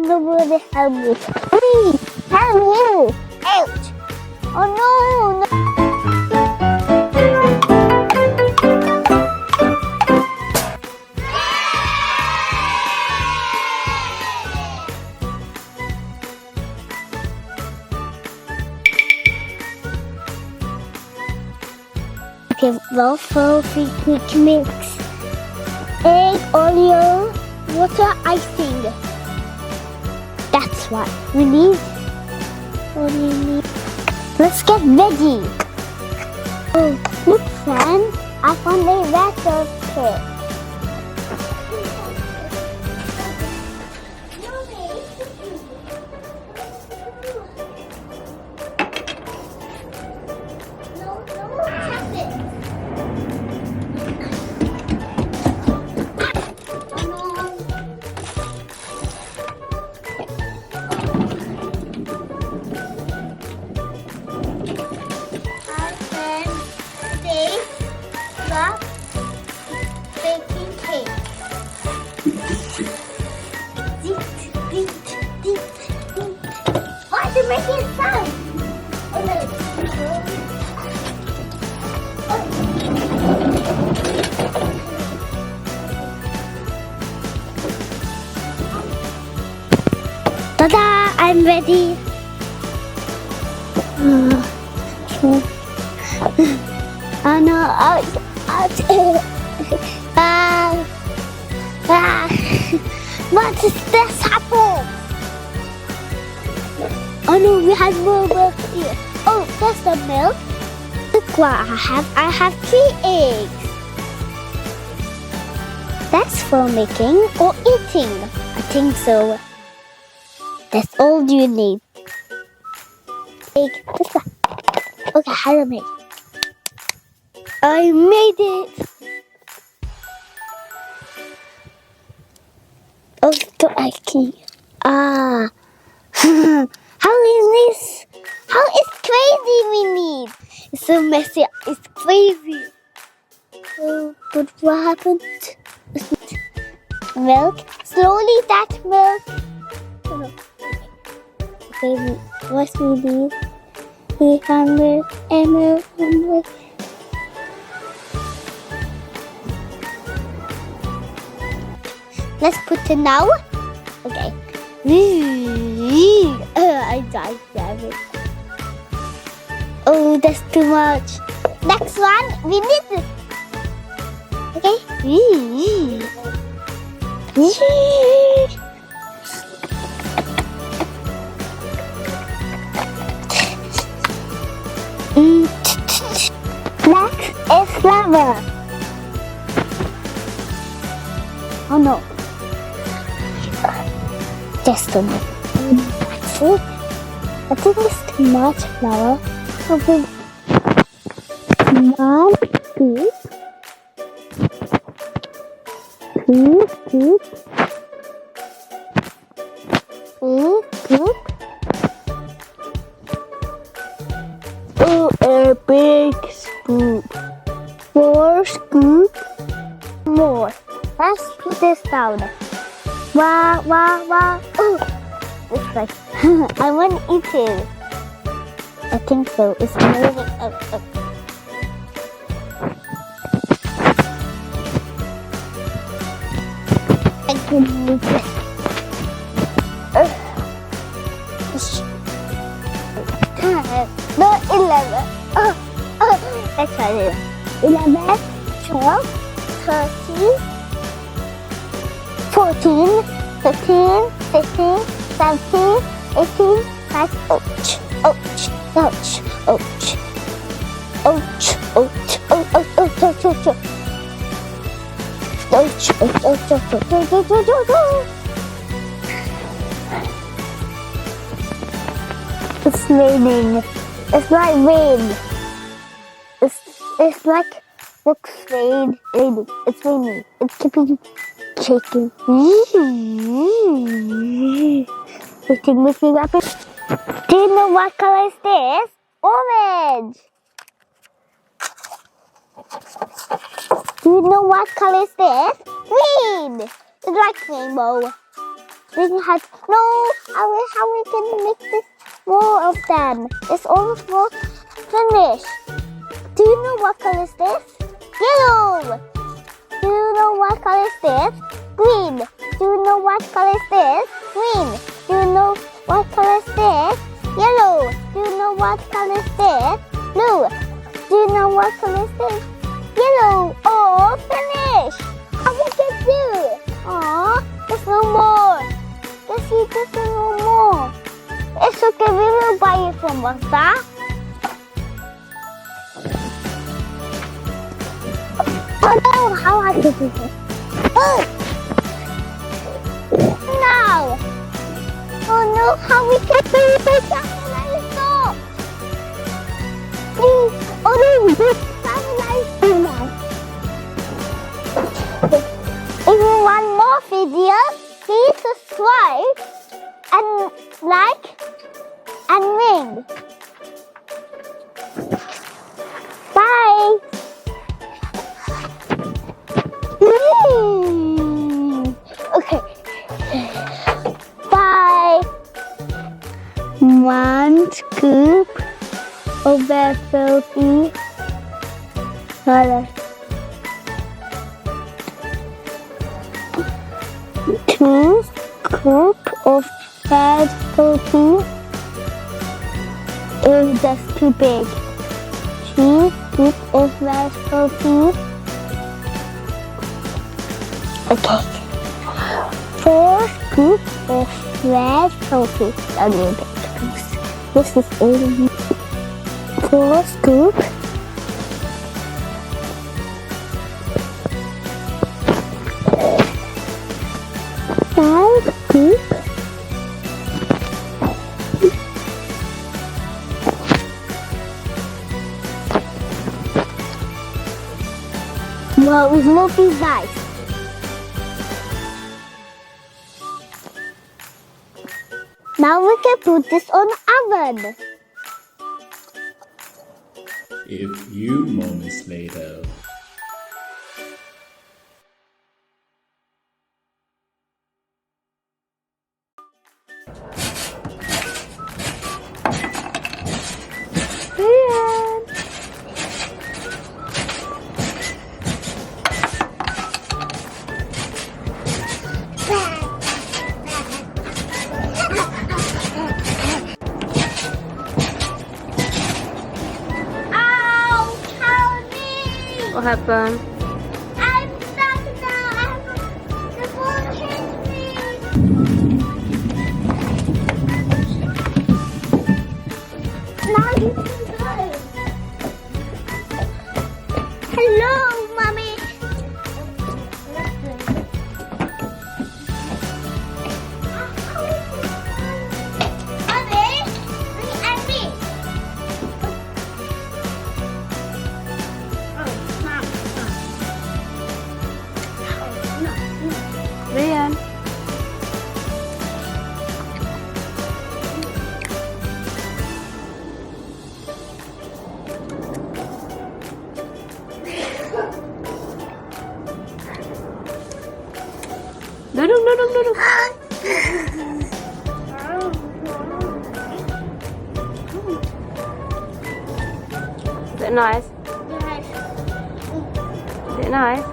nobody help me. Please, help me. Ouch. Oh no. Okay, well, for quick mix. Egg, Oreo, water, icing. That's what we need. What do you need? Let's get ready. Oh, look, friend. I found a retro kit. Why is it making sound? Ta-da! I'm ready. Oh no! Ouch! What is this apple? Oh no, we have more milk here. Oh, that's the milk. Look what I have. I have 3 eggs. That's for making or eating. I think so. That's all you need. Egg. Okay, how do I make? I made it. Oh, so I can. How is this? How is crazy we need? It's so messy. It's crazy. Oh, but what happened? Milk. Slowly, that milk. Okay, what we need? 300 ml. Let's put it now. Okay. I died, damn it. Oh, that's too much. Next one, we need this. Okay. Next is flour. Oh no. Just a minute. That's it. I think it's too much flour. Okay. 1 scoop. 2 scoops. 3 scoops. Oh, a big scoop. 4 scoops. More. Let's put this down. Wow. Oh, it's like I want to eat it. I think so. It's moving up. I can move it. No, 11. Let's try it. 11, 12, 13. 14, 15, 16, 17, 18, 5, ouch. It's raining. It's like rain. It's like looks raining. It's raining. It's keeping shaking. Shaking with me rapid. Do you know what color is this? Orange. Do you know what color is this? Green. It's like rainbow. We had no. How we can make this more of them? It's almost more finished. Do you know what color is this? Yellow. Do you know what color is this? Green. Do you know what color is this? Green. Do you know what color is this? Yellow. Do you know what color is this? Blue. Do you know what color is this? Yellow. Oh, finished. How we can do? Oh, there's no more. There's no more. It's okay. We will buy it from Basta. Oh no! How I can do this? Oh! No! Oh no! How we can do this? Stop! Please! Oh no! This satellite is now. If you want more videos, please subscribe and like and ring. Bye! Okay. Bye. 1 scoop of Valvet. Two scoops of Valvet. Is just too big. 3 scoops of Valvet. Okay. 4 scoops of red coffee. A little bit. This is 4 scoops. 5 scoops. Well, it will be nice. Now we can put this on oven. A few moments later. What happened? I'm stuck now. The ball hit me. Now you can go. Hello, Mommy. Mommy, look at me. Rian. Duduk. Is it nice? Is it nice?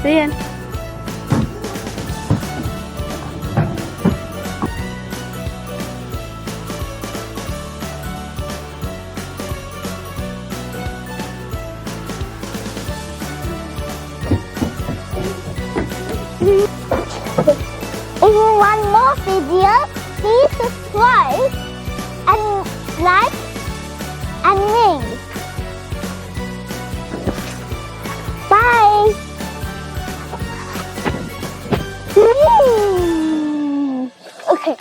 Rian. If you want more videos, please subscribe and like and ring. Bye. Okay.